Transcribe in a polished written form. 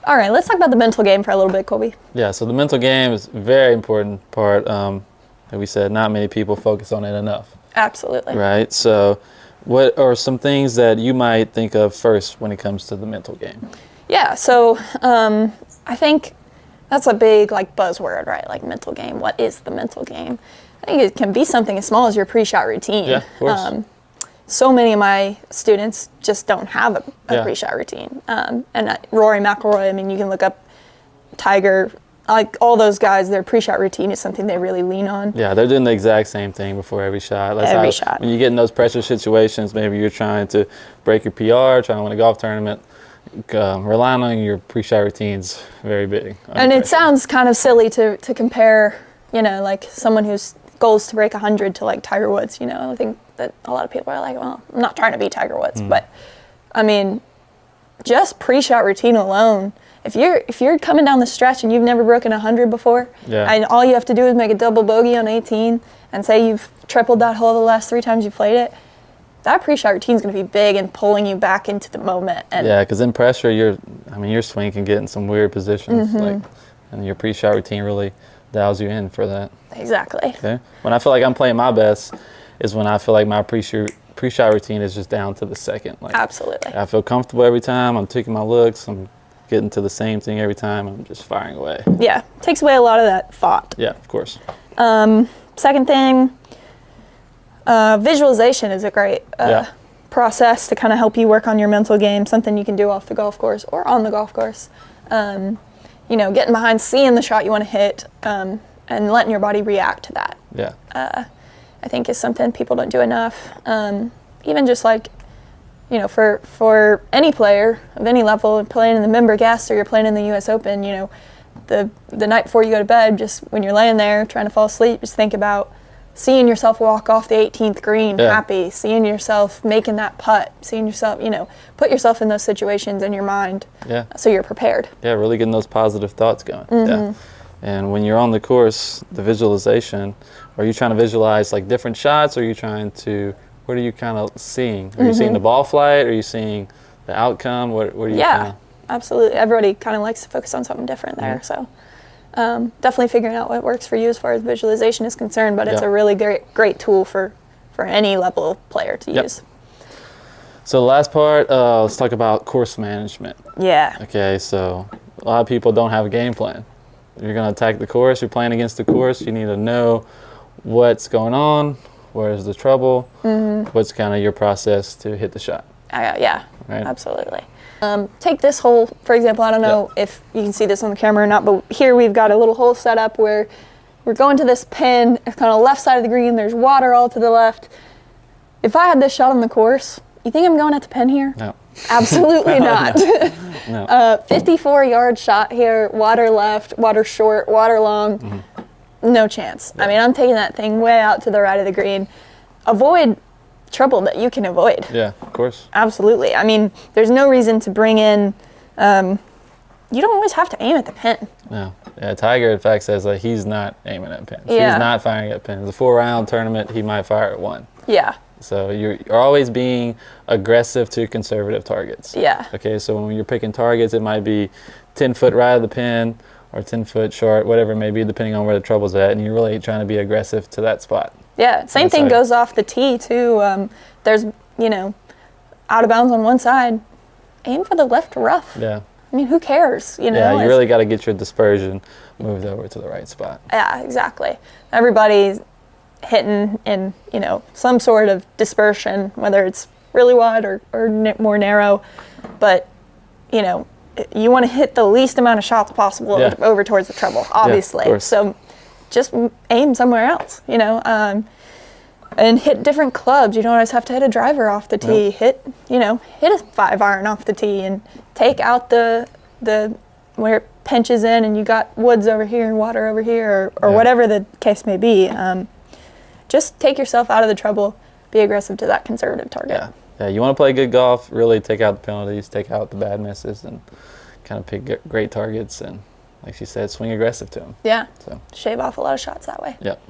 All right, let's talk about the mental game for a little bit, Colby. Yeah, so the mental game is a very important part. Like we said, not many people focus on it enough. Absolutely. Right? So what are some things that you might think of first when it comes to the mental game? Yeah, so I think that's a big buzzword, right? Like mental game. What is the mental game? I think it can be something as small as your pre-shot routine. Yeah, of course. So many of my students just don't have a pre-shot routine. And Rory McIlroy, I mean, you can look up Tiger, like all those guys, their pre-shot routine is something they really lean on. Yeah, they're doing the exact same thing before every shot. Every shot. When you get in those pressure situations, maybe you're trying to break your PR, trying to win a golf tournament, relying on your pre-shot routines very big. And it sounds kind of silly to compare, like someone whose goal is to break 100 to like Tiger Woods. I think that a lot of people are like, well, I'm not trying to be Tiger Woods, but I mean, just pre-shot routine alone. If you're coming down the stretch and you've never broken 100 before, and all you have to do is make a double bogey on 18, and say you've tripled that hole the last 3 times you played it, that pre-shot routine is going to be big in pulling you back into the moment. And yeah, because in pressure, your swing can get in some weird positions, and your pre-shot routine really dials you in for that. Exactly. Okay. When I feel like I'm playing my best is when I feel like my pre-shot routine is just down to the second. Absolutely. I feel comfortable every time. I'm taking my looks. I'm getting to the same thing every time. I'm just firing away. Yeah, takes away a lot of that thought. Yeah, of course. Second thing, visualization is a great process to kind of help you work on your mental game, something you can do off the golf course or on the golf course. Getting behind, seeing the shot you want to hit, and letting your body react to that. Yeah. I think is something people don't do enough. Even just for any player of any level, playing in the member guest or you're playing in the U.S. Open, the night before you go to bed, just when you're laying there trying to fall asleep, just think about seeing yourself walk off the 18th green happy, seeing yourself making that putt, seeing yourself, put yourself in those situations in your mind so you're prepared. Yeah, really getting those positive thoughts going. Yeah. And when you're on the course, the visualization, are you trying to visualize like different shots, or are you trying to, what are you kind of seeing? Are you seeing the ball flight? Are you seeing the outcome? What are you kinda... Absolutely. Everybody kind of likes to focus on something different there. So definitely figuring out what works for you as far as visualization is concerned, but it's a really great tool for any level player to use. So the last part, let's talk about course management. Yeah. Okay, so a lot of people don't have a game plan. You're going to attack the course, you're playing against the course, you need to know what's going on, where's the trouble, what's kind of your process to hit the shot. Yeah, right? Absolutely. Take this hole, for example. I don't know if you can see this on the camera or not, but here we've got a little hole set up where we're going to this pin. It's kind of left side of the green. There's water all to the left. If I had this shot on the course, you think I'm going at the pin here? No. Absolutely not. No. 54-yard shot here, water left, water short, water long. No chance. I mean, I'm taking that thing way out to the right of the green. Avoid trouble that you can avoid. Yeah, of course. Absolutely. I mean, there's no reason to bring in, you don't always have to aim at the pin. No. Yeah, Tiger, in fact, says that he's not aiming at pins. Yeah. He's not firing at pins. A 4-round tournament, he might fire at 1. Yeah. So you're always being aggressive to conservative targets. Yeah. Okay, so when you're picking targets, it might be 10 foot right of the pin or 10 foot short, whatever it may be, depending on where the trouble's at, and you're really trying to be aggressive to that spot. Yeah, same thing goes off the tee too. There's, out of bounds on one side, aim for the left rough. Yeah. I mean, who cares? Yeah, you really got to get your dispersion moved over to the right spot. Yeah, exactly. Everybody's hitting in, some sort of dispersion, whether it's really wide or more narrow. But, you want to hit the least amount of shots possible over towards the treble, obviously. Yeah, so just aim somewhere else, and hit different clubs. You don't always have to hit a driver off the tee. Hit a 5-iron off the tee and take out the where it pinches in and you got woods over here and water over here or whatever the case may be. Just take yourself out of the trouble. Be aggressive to that conservative target. Yeah, you want to play good golf, really take out the penalties, take out the bad misses, and kind of pick great targets and, like she said, swing aggressive to them. Yeah, so shave off a lot of shots that way. Yep.